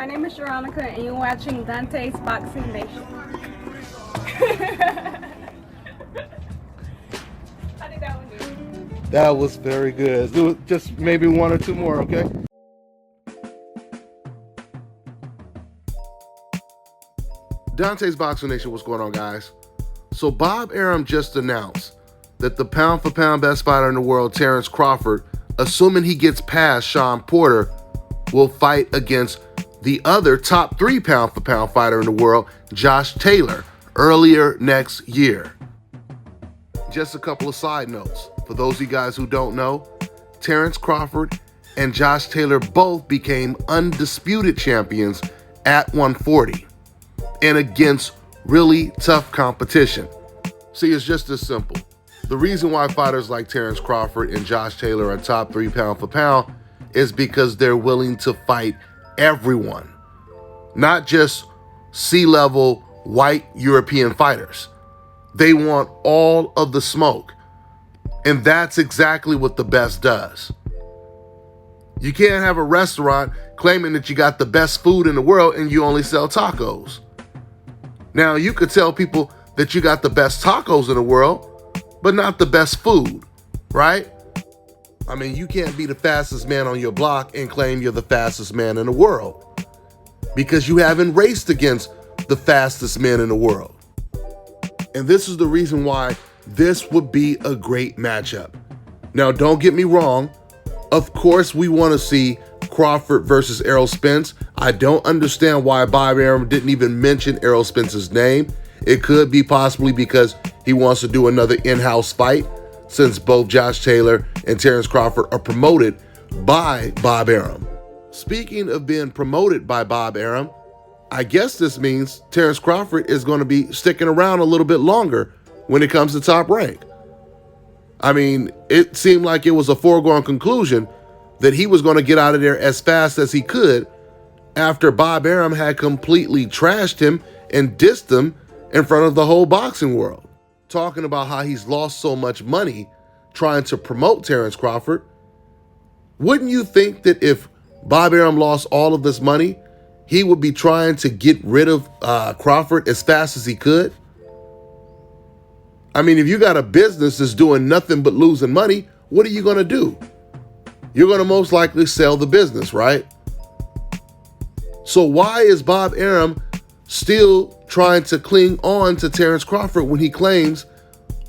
name is Veronica, and you're watching Dante's Boxing Nation. How did that one do? That was very good. Do just maybe one or two more, okay? Dante's Boxing Nation, what's going on, guys? So Bob Arum just announced that the pound-for-pound best fighter in the world, Terence Crawford, assuming he gets past Shawn Porter, will fight against the other top 3 pound-for-pound fighter in the world, Josh Taylor, earlier next year. Just a couple of side notes. For those of you guys who don't know, Terence Crawford and Josh Taylor both became undisputed champions at 140 and against really tough competition. See, it's just as simple. The reason why fighters like Terence Crawford and Josh Taylor are top 3 pound for pound is because they're willing to fight everyone, not just C-level white European fighters. They want all of the smoke. And that's exactly what the best does. You can't have a restaurant claiming that you got the best food in the world and you only sell tacos. Now, you could tell people that you got the best tacos in the world, but not the best food, right? I mean, you can't be the fastest man on your block and claim you're the fastest man in the world because you haven't raced against the fastest men in the world. And this is the reason why this would be a great matchup. Now, don't get me wrong. Of course, we want to see Crawford versus Errol Spence. I don't understand why Bob Arum didn't even mention Errol Spence's name. It could be possibly because he wants to do another in-house fight, since both Josh Taylor and Terence Crawford are promoted by Bob Arum. Speaking of being promoted by Bob Arum, I guess this means Terence Crawford is going to be sticking around a little bit longer when it comes to Top Rank. I mean, it seemed like it was a foregone conclusion that he was going to get out of there as fast as he could after Bob Arum had completely trashed him and dissed him in front of the whole boxing world, talking about how he's lost so much money trying to promote Terence Crawford. Wouldn't you think that if Bob Arum lost all of this money, he would be trying to get rid of Crawford as fast as he could? I mean, if you got a business that's doing nothing but losing money, what are you going to do? You're going to most likely sell the business, right? So why is Bob Arum still trying to cling on to Terence Crawford when he claims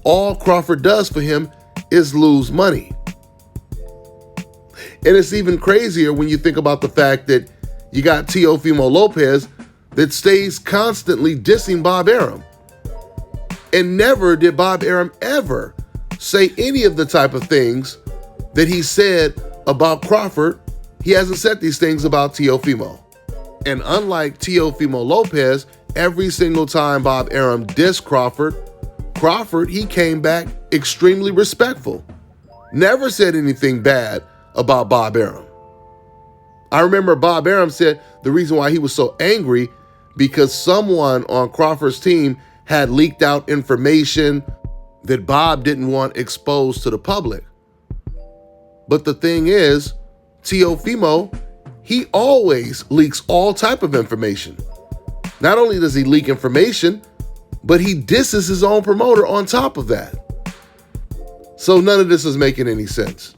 all Crawford does for him is lose money? And it's even crazier when you think about the fact that you got Teofimo Lopez that stays constantly dissing Bob Arum. And never did Bob Arum ever say any of the type of things that he said about Crawford. He hasn't said these things about Teofimo. And unlike Teofimo Lopez, every single time Bob Arum dissed Crawford, he came back extremely respectful. Never said anything bad about Bob Arum. I remember Bob Arum said the reason why he was so angry because someone on Crawford's team had leaked out information that Bob didn't want exposed to the public. But the thing is, Teofimo, he always leaks all type of information. Not only does he leak information, but he disses his own promoter on top of that. So none of this is making any sense.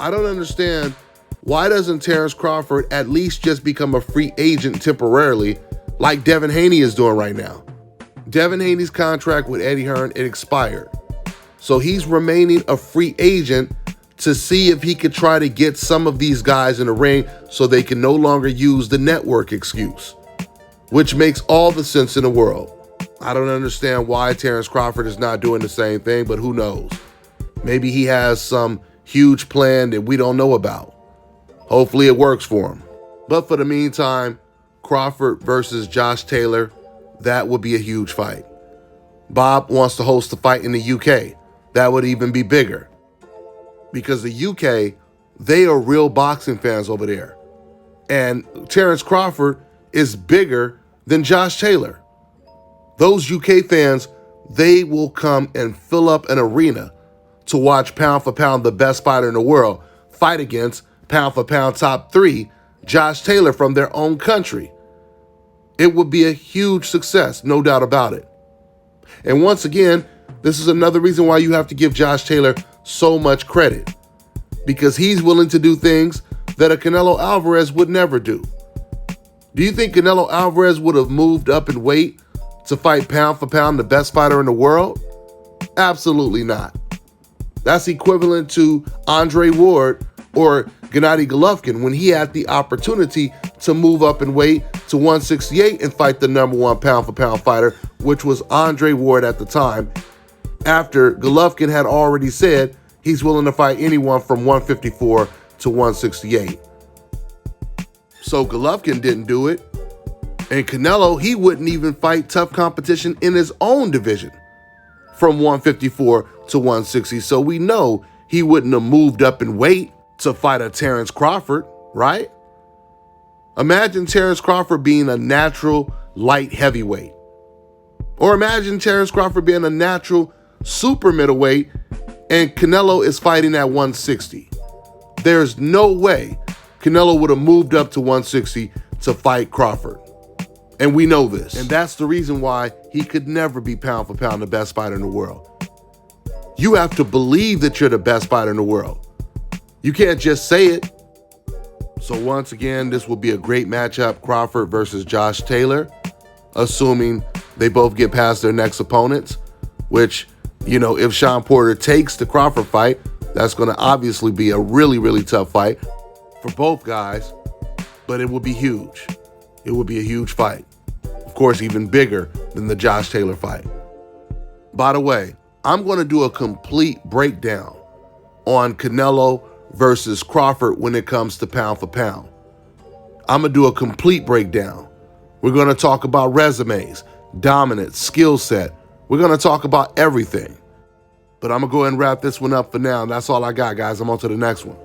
I don't understand, why doesn't Terence Crawford at least just become a free agent temporarily like Devin Haney is doing right now? Devin Haney's contract with Eddie Hearn, it expired. So he's remaining a free agent to see if he could try to get some of these guys in the ring so they can no longer use the network excuse, which makes all the sense in the world. I don't understand why Terence Crawford is not doing the same thing, but who knows? Maybe he has some huge plan that we don't know about. Hopefully it works for him. But for the meantime, Crawford versus Josh Taylor, that would be a huge fight. Bob wants to host the fight in the UK. That would even be bigger. Because the UK, they are real boxing fans over there. And Terence Crawford is bigger than Josh Taylor. Those UK fans, they will come and fill up an arena to watch pound for pound the best fighter in the world fight against pound for pound top 3 Josh Taylor from their own country. It would be a huge success, no doubt about it. And once again, this is another reason why you have to give Josh Taylor so much credit, because he's willing to do things that a Canelo Alvarez would never do. Do you think Canelo Alvarez would have moved up in weight to fight pound for pound the best fighter in the world? Absolutely not. That's equivalent to Andre Ward or Gennady Golovkin when he had the opportunity to move up in weight to 168 and fight the number one pound for pound fighter, which was Andre Ward at the time, after Golovkin had already said he's willing to fight anyone from 154 to 168. So Golovkin didn't do it. And Canelo, he wouldn't even fight tough competition in his own division from 154 to 160. So we know he wouldn't have moved up in weight to fight a Terence Crawford, right? Imagine Terence Crawford being a natural light heavyweight. Or imagine Terence Crawford being a natural super middleweight and Canelo is fighting at 160. There's no way Canelo would have moved up to 160 to fight Crawford. And we know this. And that's the reason why he could never be pound for pound the best fighter in the world. You have to believe that you're the best fighter in the world. You can't just say it. So once again, this will be a great matchup, Crawford versus Josh Taylor, assuming they both get past their next opponents, which, if Sean Porter takes the Crawford fight, that's going to obviously be a really, really tough fight for both guys, but it will be huge. It will be a huge fight. Of course, even bigger than the Josh Taylor fight. By the way, I'm going to do a complete breakdown on Canelo versus Crawford when it comes to pound for pound. I'm going to do a complete breakdown. We're going to talk about resumes, dominance, skill set. We're going to talk about everything. But I'm going to go ahead and wrap this one up for now. And that's all I got, guys. I'm on to the next one.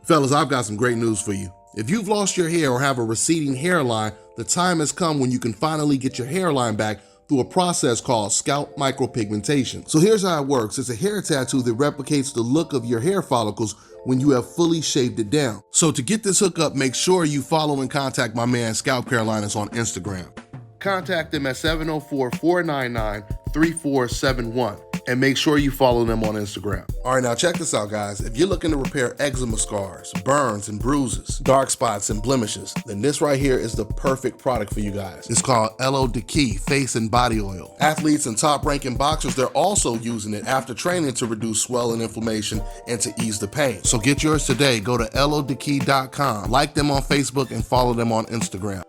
Fellas, I've got some great news for you. If you've lost your hair or have a receding hairline, the time has come when you can finally get your hairline back through a process called scalp micropigmentation. So here's how it works. It's a hair tattoo that replicates the look of your hair follicles when you have fully shaved it down. So to get this hookup, make sure you follow and contact my man Scalp Carolinas on Instagram. Contact them at 704-499-3471 and make sure you follow them on Instagram. All right, now check this out, guys. If you're looking to repair eczema scars, burns and bruises, dark spots and blemishes, then this right here is the perfect product for you guys. It's called Elo Deki Face and Body Oil. Athletes and top-ranking boxers, they're also using it after training to reduce swelling, inflammation, and to ease the pain. So get yours today. Go to elodeki.com, like them on Facebook, and follow them on Instagram.